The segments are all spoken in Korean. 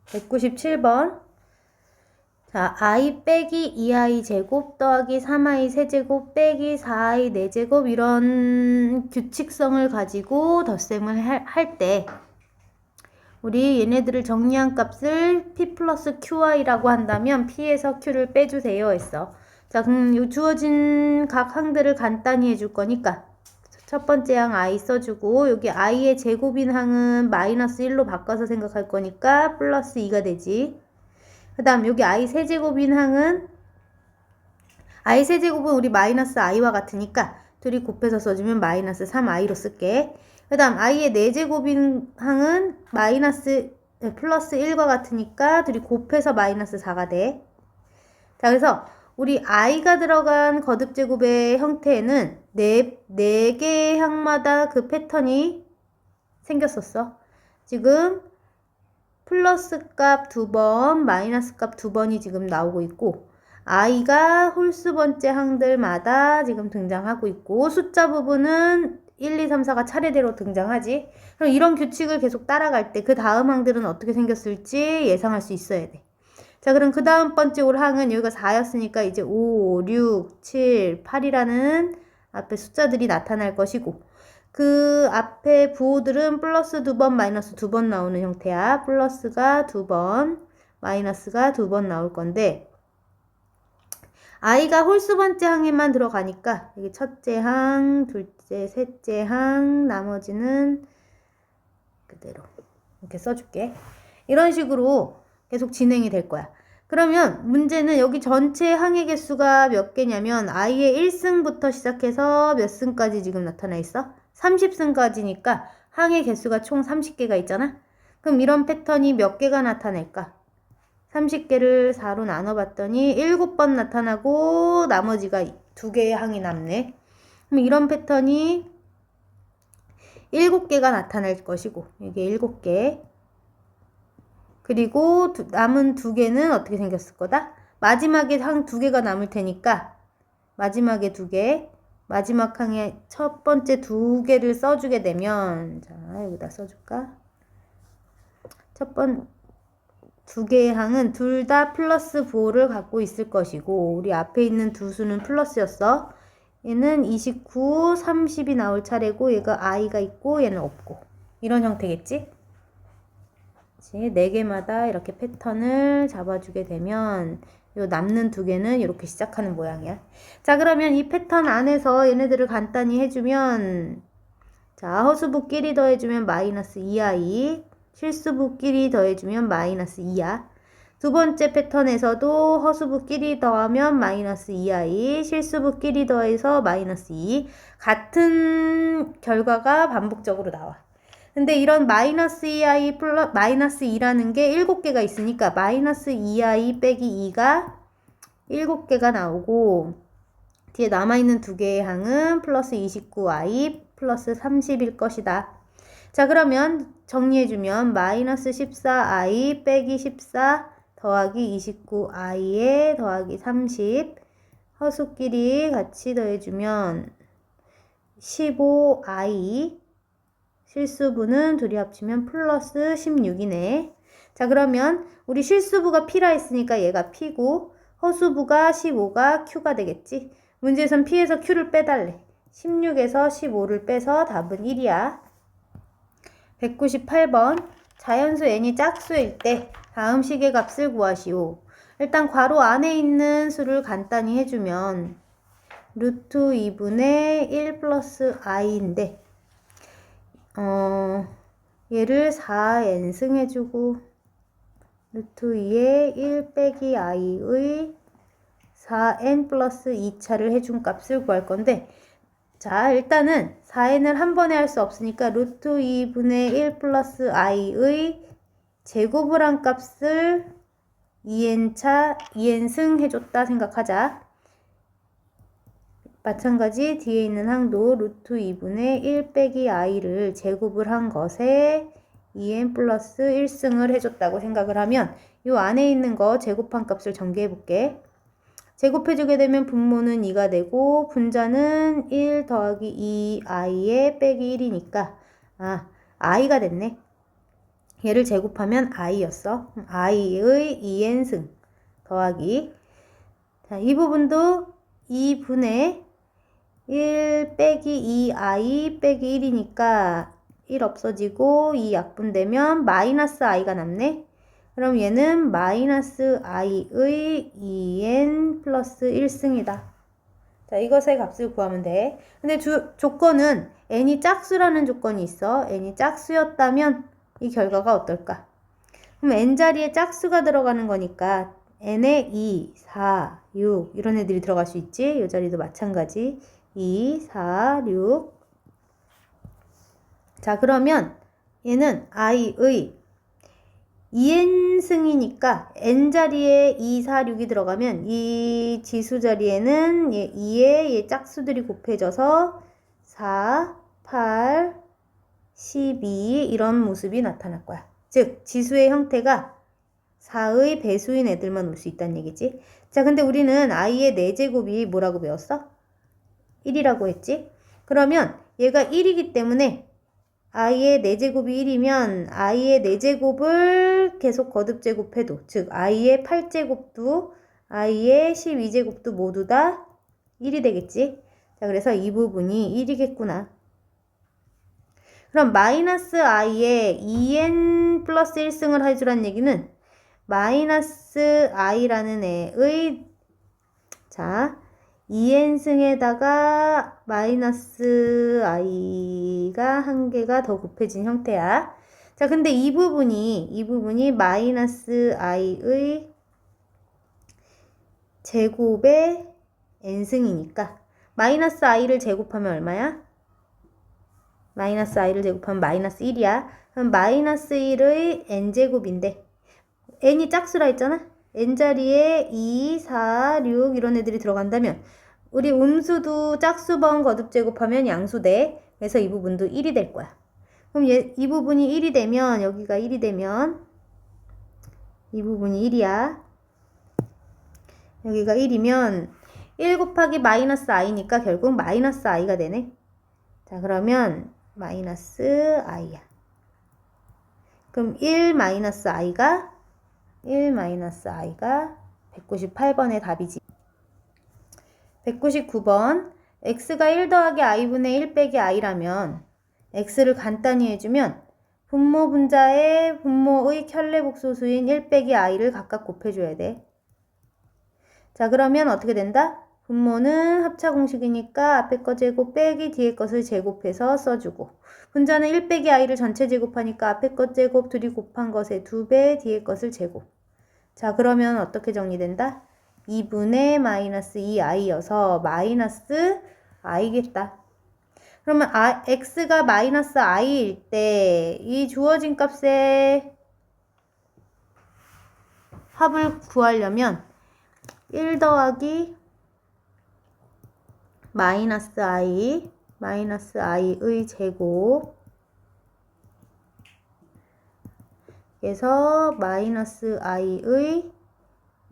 197번. 자, i 빼기 2i 제곱 더하기 3i 세제곱 빼기 4i 4제곱 이런 규칙성을 가지고 덧셈을 할 때 우리 얘네들을 정리한 값을 p 플러스 qi라고 한다면 p에서 q를 빼주세요 했어. 자, 그럼 주어진 각 항들을 간단히 해줄 거니까 첫 번째 항 i 써주고 여기 i의 제곱인 항은 마이너스 1로 바꿔서 생각할 거니까 플러스 2가 되지. 그 다음 여기 i 세제곱인 항은 i 세제곱은 우리 마이너스 i와 같으니까 둘이 곱해서 써주면 마이너스 3i로 쓸게. 그 다음 i의 4제곱인 항은 플러스 1과 같으니까 둘이 곱해서 마이너스 4가 돼. 자, 그래서 우리 i가 들어간 거듭제곱의 형태에는 4개의 항마다 그 패턴이 생겼었어. 지금 플러스 값 2번, 마이너스 값 2번이 지금 나오고 있고 i가 홀수 번째 항들마다 지금 등장하고 있고 숫자 부분은 1, 2, 3, 4가 차례대로 등장하지. 그럼 이런 규칙을 계속 따라갈 때 그 다음 항들은 어떻게 생겼을지 예상할 수 있어야 돼. 자, 그럼 그 다음 번째 올 항은 여기가 4였으니까 이제 5, 6, 7, 8이라는 앞에 숫자들이 나타날 것이고 그 앞에 부호들은 플러스 2번, 마이너스 2번 나오는 형태야. 플러스가 2번, 마이너스가 2번 나올 건데 i가 홀수 번째 항에만 들어가니까 여기 첫째 항, 둘째, 셋째 항, 나머지는 그대로 이렇게 써줄게. 이런 식으로 계속 진행이 될 거야. 그러면 문제는 여기 전체 항의 개수가 몇 개냐면 i의 1승부터 시작해서 몇 승까지 지금 나타나 있어? 30승까지니까 항의 개수가 총 30개가 있잖아? 그럼 이런 패턴이 몇 개가 나타낼까? 30개를 4로 나눠봤더니 7번 나타나고 나머지가 2개의 항이 남네. 그럼 이런 패턴이 7개가 나타날 것이고 이게 7개. 그리고 남은 2개는 어떻게 생겼을 거다? 마지막에 항 2개가 남을 테니까 마지막에 2개, 마지막 항에 첫 번째 2개를 써주게 되면 자 여기다 써줄까? 첫 번 2개의 항은 둘 다 플러스 부호를 갖고 있을 것이고 우리 앞에 있는 두 수는 플러스였어. 얘는 29, 30이 나올 차례고 얘가 i가 있고 얘는 없고 이런 형태겠지? 4개마다 이렇게 패턴을 잡아주게 되면 요 남는 2개는 이렇게 시작하는 모양이야. 자, 그러면 이 패턴 안에서 얘네들을 간단히 해주면 자, 허수부끼리 더해주면 마이너스 2i, 실수부끼리 더해주면 마이너스 2야. 두 번째 패턴에서도 허수부끼리 더하면 마이너스 2i, 실수부끼리 더해서 마이너스 2. 같은 결과가 반복적으로 나와. 근데 이런 마이너스 2i 플러스 마이너스 2라는 게 7개가 있으니까 마이너스 2i 빼기 2가 7개가 나오고 뒤에 남아있는 2개의 항은 플러스 29i 플러스 30일 것이다. 자, 그러면 정리해주면 마이너스 14i 빼기 14 더하기 29i에 더하기 30 허수끼리 같이 더해주면 15i 실수부는 둘이 합치면 플러스 16이네. 자, 그러면 우리 실수부가 p라 했으니까 얘가 p고 허수부가 15가 q가 되겠지. 문제에선 p에서 q를 빼달래. 16에서 15를 빼서 답은 1이야. 198번 자연수 n이 짝수일 때 다음 식의 값을 구하시오. 일단 괄호 안에 있는 수를 간단히 해주면 루트 2분의 1 플러스 i인데 얘를 4n승 해주고 루트 2에 1 빼기 i의 4n 플러스 2차를 해준 값을 구할 건데 자, 일단은 4n을 한 번에 할 수 없으니까 루트 2분의 1 플러스 i의 제곱을 한 값을 2n승 해줬다 생각하자. 마찬가지 뒤에 있는 항도 루트 2분의 1 빼기 i를 제곱을 한 것에 2n 플러스 1승을 해줬다고 생각을 하면 이 안에 있는 거 제곱한 값을 전개해 볼게. 제곱해주게 되면 분모는 2가 되고 분자는 1 더하기 2i에 빼기 1이니까 i가 됐네. 얘를 제곱하면 i였어. i의 2n승 더하기. 자, 이 부분도 2분의 1 빼기 2i 빼기 1이니까 1 없어지고 2 약분되면 마이너스 i가 남네. 그럼 얘는 마이너스 i의 2n 플러스 1승이다. 자, 이것의 값을 구하면 돼. 근데 조건은 n이 짝수라는 조건이 있어. n이 짝수였다면 이 결과가 어떨까? 그럼 n 자리에 짝수가 들어가는 거니까 n에 2, 4, 6 이런 애들이 들어갈 수 있지. 이 자리도 마찬가지. 2, 4, 6. 자, 그러면 얘는 i의 2n승이니까 n 자리에 2, 4, 6이 들어가면 이 지수 자리에는 얘 2에 얘 짝수들이 곱해져서 4, 8, 12 이런 모습이 나타날 거야. 즉 지수의 형태가 4의 배수인 애들만 올 수 있다는 얘기지. 자, 근데 우리는 i의 4제곱이 뭐라고 배웠어? 1이라고 했지? 그러면 얘가 1이기 때문에 i의 4제곱이 1이면 i의 4제곱을 계속 거듭제곱해도, 즉 i의 8제곱도 i의 12제곱도 모두 다 1이 되겠지? 자, 그래서 이 부분이 1이겠구나. 그럼 마이너스 i의 2n 플러스 1승을 해주란 얘기는 마이너스 i라는 애의, 자, 2n승에다가 마이너스 i가 한 개가 더 곱해진 형태야. 자, 근데 이 부분이 마이너스 i의 제곱의 n승이니까 마이너스 i를 제곱하면 얼마야? 마이너스 i를 제곱하면 마이너스 1이야. 그럼 마이너스 1의 n제곱인데 n이 짝수라 했잖아? n자리에 2, 4, 6 이런 애들이 들어간다면 우리 음수도 짝수번 거듭제곱하면 양수돼. 그래서 이 부분도 1이 될 거야. 그럼 이 부분이 1이 되면 여기가 1이 되면 이 부분이 1이야. 여기가 1이면 1 곱하기 마이너스 i니까 결국 마이너스 i가 되네. 자, 그러면 마이너스 i야. 그럼 1 마이너스 i가 198번의 답이지. 199번 x가 1 더하기 i분의 1 빼기 i라면 x를 간단히 해주면 분모 분자에 분모의 켤레복소수인 1 빼기 i를 각각 곱해줘야 돼. 자, 그러면 어떻게 된다? 분모는 합차공식이니까 앞에 거 제곱 빼기 뒤에 것을 제곱해서 써주고, 분자는 1 빼기 i를 전체 제곱하니까 앞에 것 제곱 둘이 곱한 것의 2배 뒤에 것을 제곱. 자, 그러면 어떻게 정리된다? 2분의 마이너스 2i여서 마이너스 i겠다. 그러면 x가 마이너스 i일 때 이 주어진 값의 합을 구하려면 1 더하기 마이너스 i의 제곱 그래서 마이너스 i의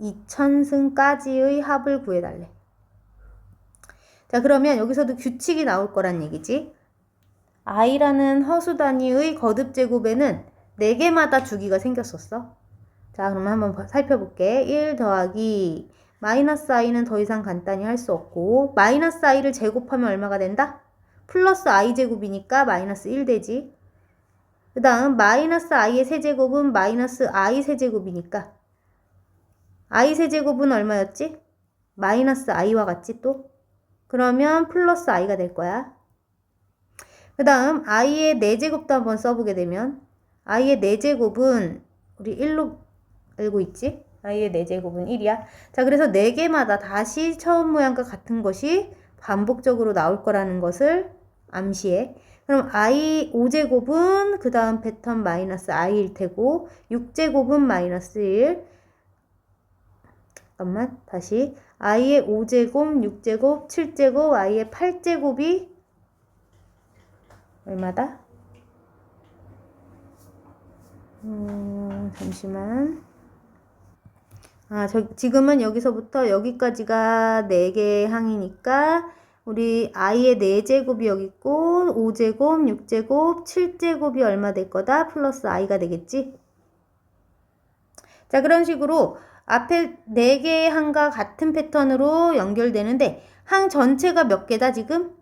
2000승까지의 합을 구해달래. 자, 그러면 여기서도 규칙이 나올 거란 얘기지. i라는 허수 단위의 거듭 제곱에는 4개마다 주기가 생겼었어. 자, 그러면 한번 살펴볼게. 1 더하기 마이너스 i는 더 이상 간단히 할 수 없고, 마이너스 i를 제곱하면 얼마가 된다? 플러스 i 제곱이니까 마이너스 1 되지. 그 다음 마이너스 i의 세제곱은 마이너스 i 세제곱이니까 i 세제곱은 얼마였지? 마이너스 i와 같지 또? 그러면 플러스 i가 될 거야. 그 다음 i의 4제곱도 한번 써보게 되면 i의 4제곱은 우리 1로 알고 있지? i의 4제곱은 1이야. 자, 그래서 4개마다 다시 처음 모양과 같은 것이 반복적으로 나올 거라는 것을 암시해. 그럼 i 5제곱은 그 다음 패턴 마이너스 i일 테고 6제곱은 마이너스 1. 잠깐만 다시 i의 5제곱, 6제곱, 7제곱, i의 8제곱이 얼마다? 잠시만. 지금은 여기서부터 여기까지가 4개 항이니까 우리 i의 4제곱이 여기 있고 5제곱, 6제곱, 7제곱이 얼마 될 거다? 플러스 i가 되겠지? 자, 그런 식으로 앞에 4개의 항과 같은 패턴으로 연결되는데 항 전체가 몇 개다 지금?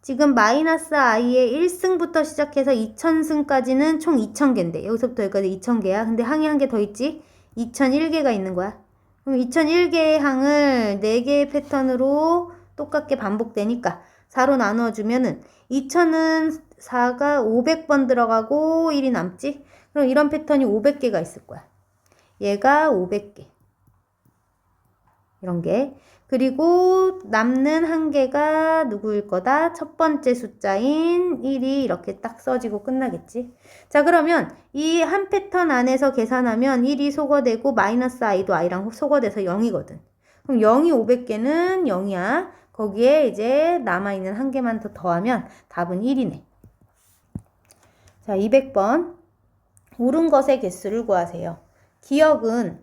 지금 마이너스 i의 1승부터 시작해서 2000승까지는 총 2000개인데 여기서부터 여기까지 2000개야. 근데 항이 한 개 더 있지? 2001개가 있는 거야. 그럼 2001개의 항을 4개의 패턴으로 똑같게 반복되니까 4로 나누어주면은 2000은 4가 500번 들어가고 1이 남지? 그럼 이런 패턴이 500개가 있을 거야. 얘가 500개. 이런 게. 그리고 남는 한 개가 누구일 거다? 첫 번째 숫자인 1이 이렇게 딱 써지고 끝나겠지. 자, 그러면 이 한 패턴 안에서 계산하면 1이 소거되고 마이너스 i도 i랑 소거돼서 0이거든. 그럼 0이 500개는 0이야. 거기에 이제 남아있는 한 개만 더 더하면 답은 1이네. 자, 200번. 옳은 것의 개수를 구하세요. 기억은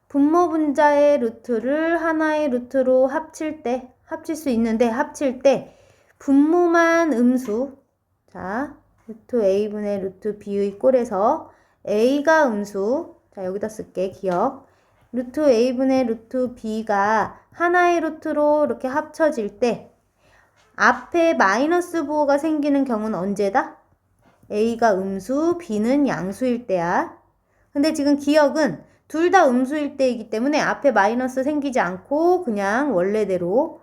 분모 분자의 루트를 하나의 루트로 합칠 수 있는데 합칠 때 분모만 음수, 자, 루트 a분의 루트 b의 꼴에서 a가 음수, 자, 여기다 쓸게, 기억. 루트 a분의 루트 b가 하나의 루트로 이렇게 합쳐질 때 앞에 마이너스 부호가 생기는 경우는 언제다? a가 음수, b는 양수일 때야. 근데 지금 기억은 둘 다 음수일 때이기 때문에 앞에 마이너스 생기지 않고 그냥 원래대로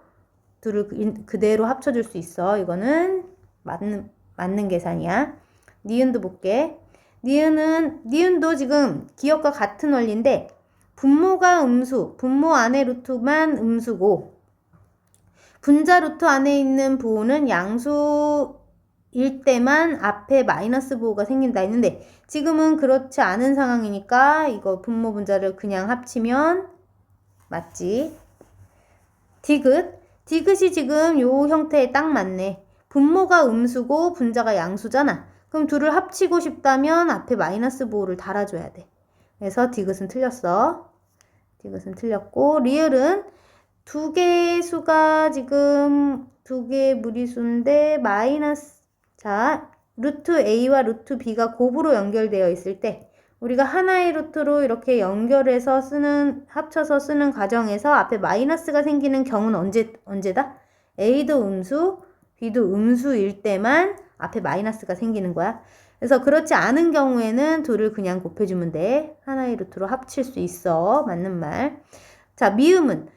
둘을 그대로 합쳐줄 수 있어. 이거는 맞는 계산이야. 니은도 볼게. 니은도 지금 기억과 같은 원리인데 분모가 음수, 분모 안에 루트만 음수고 분자 루트 안에 있는 부호는 양수일 때만 앞에 마이너스 부호가 생긴다 했는데 지금은 그렇지 않은 상황이니까 이거 분모 분자를 그냥 합치면 맞지? 디귿이 지금 요 형태에 딱 맞네. 분모가 음수고 분자가 양수잖아. 그럼 둘을 합치고 싶다면 앞에 마이너스 부호를 달아줘야 돼. 그래서 디귿은 틀렸어. 디귿은 틀렸고 리을은 두 개의 수가 지금 두 개의 무리수인데 마이너스, 자, 루트 a와 루트 b가 곱으로 연결되어 있을 때 우리가 하나의 루트로 이렇게 연결해서 합쳐서 쓰는 과정에서 앞에 마이너스가 생기는 경우는 언제다? a도 음수, b도 음수일 때만 앞에 마이너스가 생기는 거야. 그래서 그렇지 않은 경우에는 둘을 그냥 곱해주면 돼. 하나의 루트로 합칠 수 있어. 맞는 말. 자, 미음은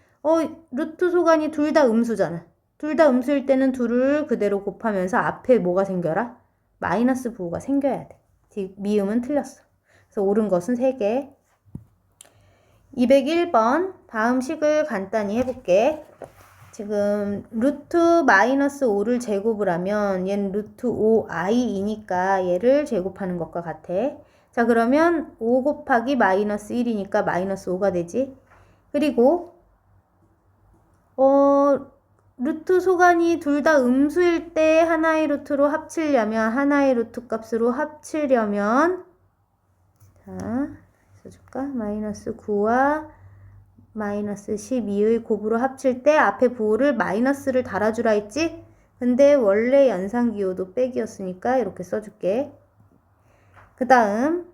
루트 소관이 둘 다 음수잖아. 둘 다 음수일 때는 둘을 그대로 곱하면서 앞에 뭐가 생겨라? 마이너스 부호가 생겨야 돼. 미음은 틀렸어. 그래서 옳은 것은 3개. 201번. 다음 식을 간단히 해볼게. 지금 루트 마이너스 5를 제곱을 하면 얘는 루트 5i이니까 얘를 제곱하는 것과 같아. 자, 그러면 5 곱하기 마이너스 1이니까 마이너스 5가 되지. 그리고 루트 소관이 둘 다 음수일 때 하나의 루트로 합치려면 하나의 루트 값으로 합치려면 자, 써줄까? 마이너스 9와 마이너스 12의 곱으로 합칠 때 앞에 부호를 마이너스를 달아주라 했지? 근데 원래 연산기호도 빼기였으니까 이렇게 써줄게. 그 다음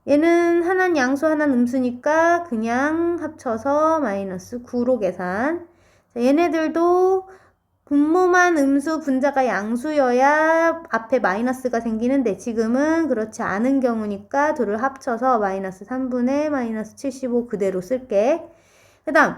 얘는 하나는 양수 하나는 음수니까 그냥 합쳐서 마이너스 9로 계산. 자, 얘네들도 분모만 음수, 분자가 양수여야 앞에 마이너스가 생기는데 지금은 그렇지 않은 경우니까 둘을 합쳐서 마이너스 3분의 마이너스 75 그대로 쓸게. 그 다음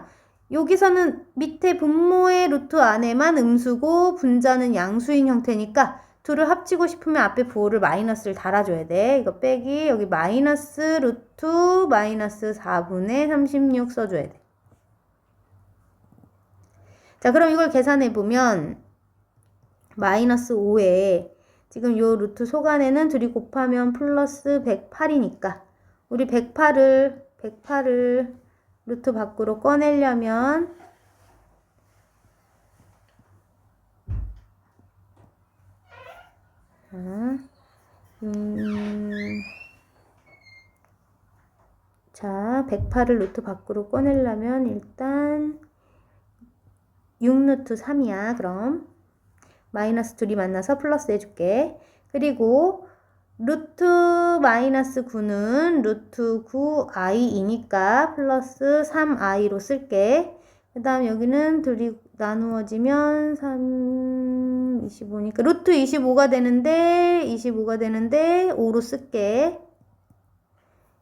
여기서는 밑에 분모의 루트 안에만 음수고 분자는 양수인 형태니까 둘을 합치고 싶으면 앞에 부호를 마이너스를 달아줘야 돼. 이거 빼기 여기 마이너스 루트 마이너스 4분의 36 써줘야 돼. 자, 그럼 이걸 계산해보면 마이너스 5에 지금 요 루트 소간에는 둘이 곱하면 플러스 108이니까 우리 108을 루트 밖으로 꺼내려면 자, 108을 루트 밖으로 꺼내려면 일단 6루트 3이야. 그럼 마이너스 둘이 만나서 플러스 해줄게. 그리고 루트 마이너스 9는 루트 9i이니까 플러스 3i로 쓸게. 그 다음 여기는 둘이 나누어지면 3, 25니까 루트 25가 되는데 5로 쓸게.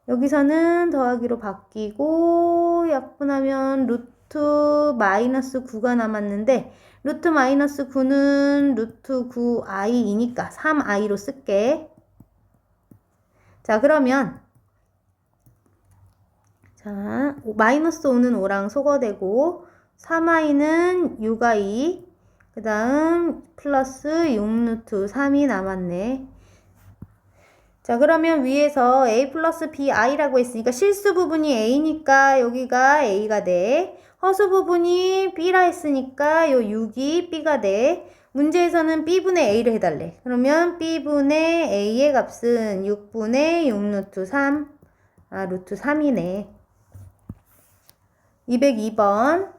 여기서는 더하기로 바뀌고 약분하면 루트 마이너스 9가 남았는데 루트 마이너스 9는 루트 9i이니까 3i로 쓸게. 자, 그러면 자, 마이너스 5는 5랑 소거되고 3i는 6i 그 다음 플러스 6루트 3이 남았네. 자, 그러면 위에서 a 플러스 bi라고 했으니까 실수 부분이 a니까 여기가 a가 돼. 허수 부분이 b라 했으니까 요 6이 b가 돼. 문제에서는 b분의 a를 해달래. 그러면 b분의 a의 값은 6분의 6루트 3. 루트 3이네. 202번.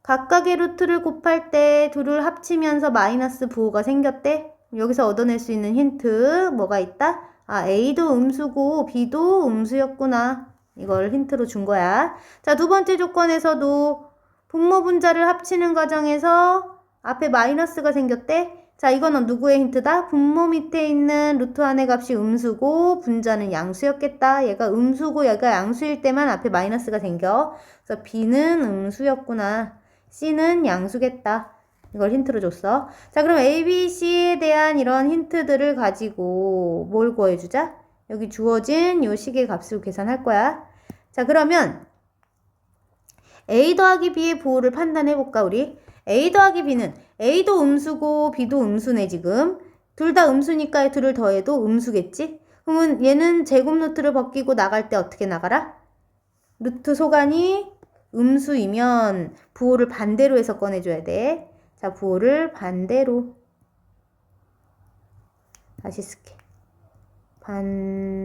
각각의 루트를 곱할 때 둘을 합치면서 마이너스 부호가 생겼대. 여기서 얻어낼 수 있는 힌트 뭐가 있다? A도 음수고 B도 음수였구나. 이걸 힌트로 준 거야. 자, 두 번째 조건에서도 분모 분자를 합치는 과정에서 앞에 마이너스가 생겼대. 자, 이거는 누구의 힌트다? 분모 밑에 있는 루트 안의 값이 음수고 분자는 양수였겠다. 얘가 음수고 얘가 양수일 때만 앞에 마이너스가 생겨. 그래서 B는 음수였구나. C는 양수겠다. 이걸 힌트로 줬어. 자, 그럼 A, B, C에 대한 이런 힌트들을 가지고 뭘 구해주자? 여기 주어진 요 식의 값을 계산할 거야. 자, 그러면 A 더하기 B의 부호를 판단해볼까, 우리? A 더하기 B는 A도 음수고 B도 음수네, 지금. 둘 다 음수니까 둘을 더해도 음수겠지? 그러면 얘는 제곱 루트를 벗기고 나갈 때 어떻게 나가라? 루트 소간이 음수이면 부호를 반대로 해서 꺼내줘야 돼. 자, 부호를 반대로. 다시 쓸게.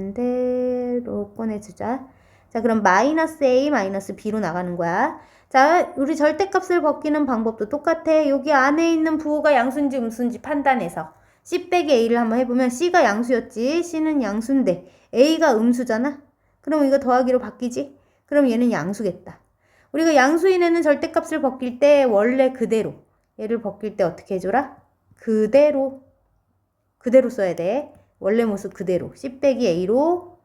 반대로 꺼내주자. 자, 그럼 마이너스 A, 마이너스 B로 나가는 거야. 자, 우리 절대값을 벗기는 방법도 똑같아. 여기 안에 있는 부호가 양수인지 음수인지 판단해서 C 빼기 A를 한번 해보면 C가 양수였지. C는 양수인데 A가 음수잖아. 그럼 이거 더하기로 바뀌지? 그럼 얘는 양수겠다. 우리가 양수인에는 절대값을 벗길 때 원래 그대로 얘를 벗길 때 어떻게 해줘라? 그대로 써야 돼. 원래 모습 그대로 C 빼기 A로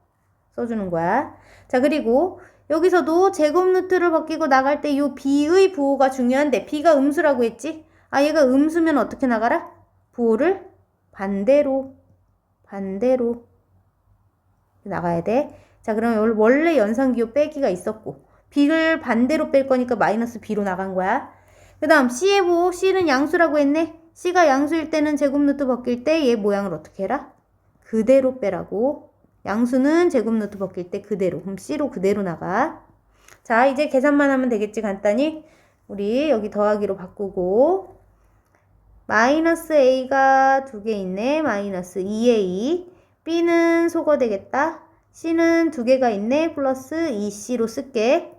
써주는 거야. 자, 그리고 여기서도 제곱 루트를 벗기고 나갈 때 이 B의 부호가 중요한데 B가 음수라고 했지? 얘가 음수면 어떻게 나가라? 부호를 반대로 나가야 돼. 자, 그러면 원래 연산기호 빼기가 있었고 B를 반대로 뺄 거니까 마이너스 B로 나간 거야. 그 다음 C의 부호, C는 양수라고 했네. C가 양수일 때는 제곱 루트 벗길 때 얘 모양을 어떻게 해라? 그대로 빼라고. 양수는 제곱 루트 벗길 때 그대로. 그럼 C로 그대로 나가. 자, 이제 계산만 하면 되겠지, 간단히. 우리 여기 더하기로 바꾸고 마이너스 A가 두 개 있네. 마이너스 2A. B는 소거되겠다. C는 두 개가 있네. 플러스 2C로 쓸게.